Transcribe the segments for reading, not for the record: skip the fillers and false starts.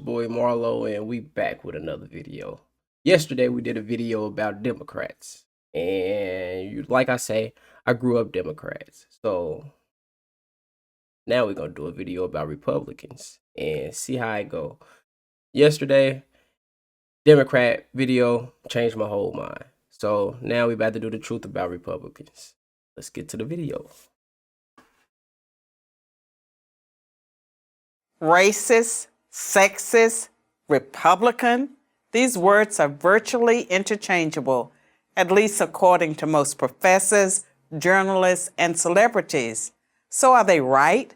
boy Marlo, and we back with another video. Yesterday we did a video about Democrats, and like I say, I grew up Democrats. So now we're gonna do a video about Republicans and see how it go. Yesterday, Democrat video changed my whole mind. So now we about to do the truth about Republicans. Let's get to the video. Racist, sexist, Republican, these words are virtually interchangeable, at least according to most professors, journalists, and celebrities. So are they right?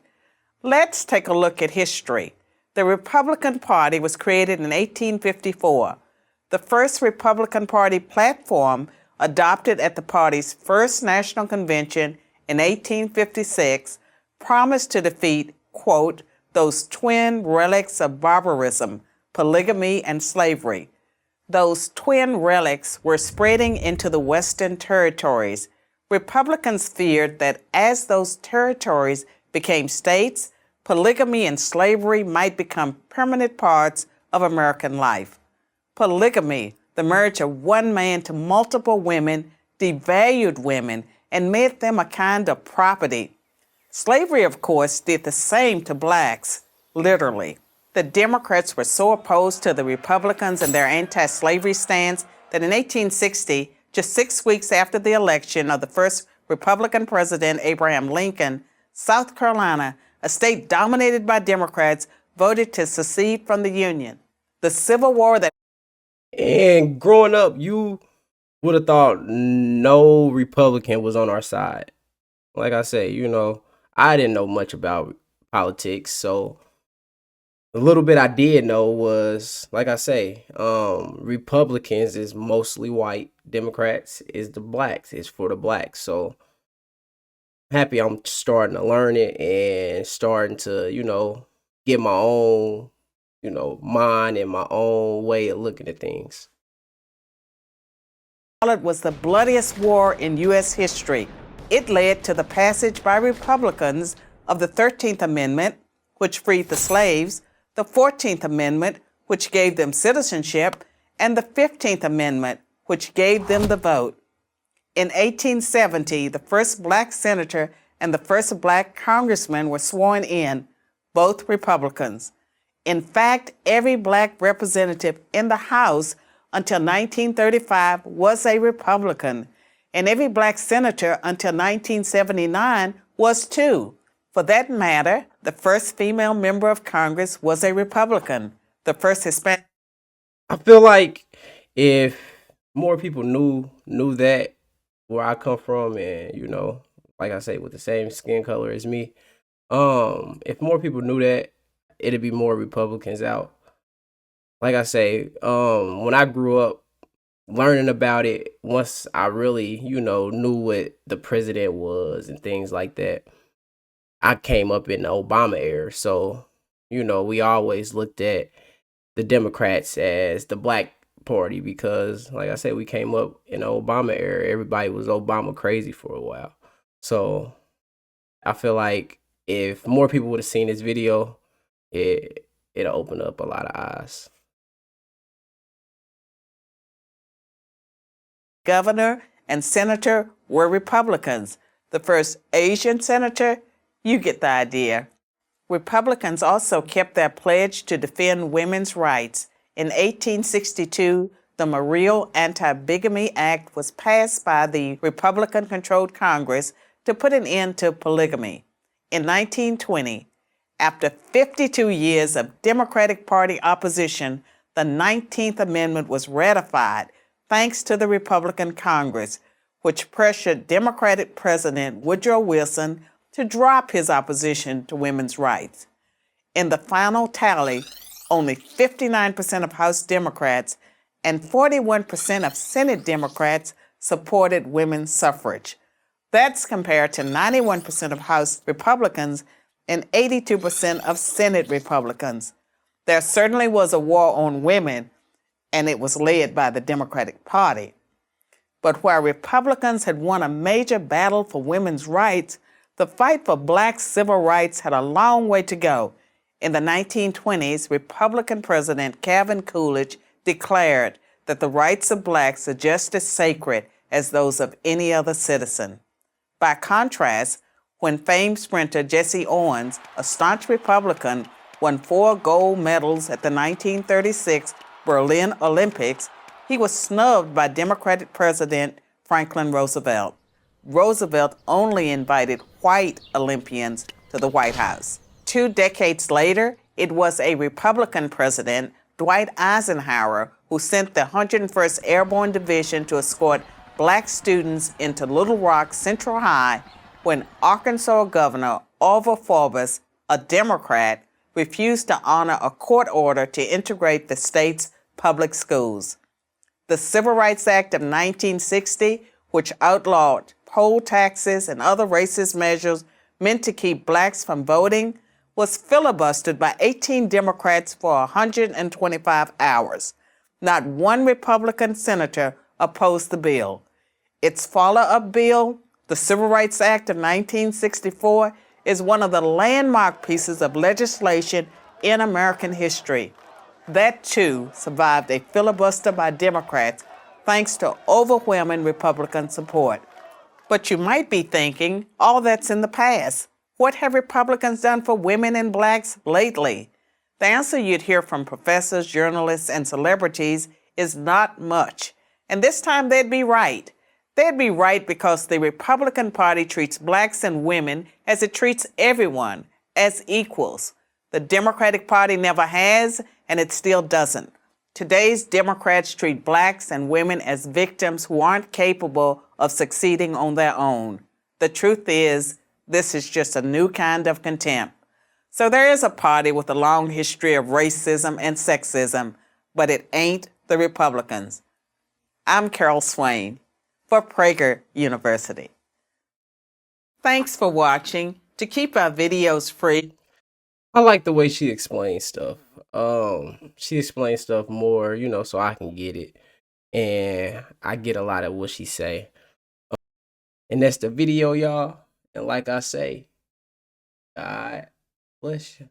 Let's take a look at history. The Republican Party was created in 1854. The first Republican Party platform, adopted at the party's first national convention in 1856, promised to defeat, quote, those twin relics of barbarism, polygamy, and slavery. Those twin relics were spreading into the Western territories. Republicans feared that as those territories became states, polygamy and slavery might become permanent parts of American life. Polygamy, the marriage of one man to multiple women, devalued women and made them a kind of property. Slavery, of course, did the same to blacks, literally. The Democrats were so opposed to the Republicans and their anti-slavery stance that in 1860, just 6 weeks after the election of the first Republican president, Abraham Lincoln, South Carolina, a state dominated by Democrats, voted to secede from the Union. The Civil War that... And growing up, you would have thought no Republican was on our side. Like I say, I didn't know much about politics, so the little bit I did know was, like I say, Republicans is mostly white, Democrats is the blacks, is for the blacks. So happy I'm starting to learn it and starting to, get my own, mind and my own way of looking at things. It was the bloodiest war in U.S. history. It led to the passage by Republicans of the 13th Amendment, which freed the slaves, the 14th Amendment, which gave them citizenship, and the 15th Amendment, which gave them the vote. In 1870, the first black senator and the first black congressman were sworn in, both Republicans. In fact, every black representative in the House until 1935 was a Republican, and every black senator until 1979 was too. For that matter, the first female member of Congress was a Republican. The first Hispanic... I feel like if more people knew that, where I come from, and like I say, with the same skin color as me, if more people knew that, it'd be more Republicans out. Like I say, when I grew up learning about it, once I really, knew what the president was and things like that, I came up in the Obama era. So, we always looked at the Democrats as the black party because, like I said, we came up in the Obama era. Everybody was Obama crazy for a while. So I feel like if more people would have seen this video, it'll open up a lot of eyes. Governor and senator were Republicans. The first Asian senator, you get the idea. Republicans also kept their pledge to defend women's rights. In 1862, the Morrill Anti-Bigamy Act was passed by the Republican-controlled Congress to put an end to polygamy. In 1920, after 52 years of Democratic Party opposition, the 19th Amendment was ratified thanks to the Republican Congress, which pressured Democratic President Woodrow Wilson to drop his opposition to women's rights. In the final tally, only 59% of House Democrats and 41% of Senate Democrats supported women's suffrage. That's compared to 91% of House Republicans and 82% of Senate Republicans. There certainly was a war on women, and it was led by the Democratic Party. But while Republicans had won a major battle for women's rights, the fight for black civil rights had a long way to go. In the 1920s, Republican President Calvin Coolidge declared that the rights of blacks are just as sacred as those of any other citizen. By contrast, when famed sprinter Jesse Owens, a staunch Republican, won 4 gold medals at the 1936 Berlin Olympics, he was snubbed by Democratic President Franklin Roosevelt. Roosevelt only invited white Olympians to the White House. 2 decades later, it was a Republican president, Dwight Eisenhower, who sent the 101st Airborne Division to escort black students into Little Rock Central High when Arkansas Governor Orville Forbes, a Democrat, refused to honor a court order to integrate the state's public schools. The Civil Rights Act of 1960, which outlawed poll taxes and other racist measures meant to keep blacks from voting, was filibustered by 18 Democrats for 125 hours. Not one Republican senator opposed the bill. Its follow-up bill, the Civil Rights Act of 1964, is one of the landmark pieces of legislation in American history. That, too, survived a filibuster by Democrats thanks to overwhelming Republican support. But you might be thinking, all that's in the past. What have Republicans done for women and blacks lately? The answer you'd hear from professors, journalists, and celebrities is not much. And this time they'd be right. They'd be right because the Republican Party treats blacks and women as it treats everyone, as equals. The Democratic Party never has, and it still doesn't. Today's Democrats treat blacks and women as victims who aren't capable of succeeding on their own. The truth is, this is just a new kind of contempt. So there is a party with a long history of racism and sexism, but it ain't the Republicans. I'm Carol Swain for Prager University. Thanks for watching. To keep our videos free, I like the way she explains stuff. She explains stuff more, so I can get it. And I get a lot of what she say. And that's the video, y'all. And like I say, God bless you.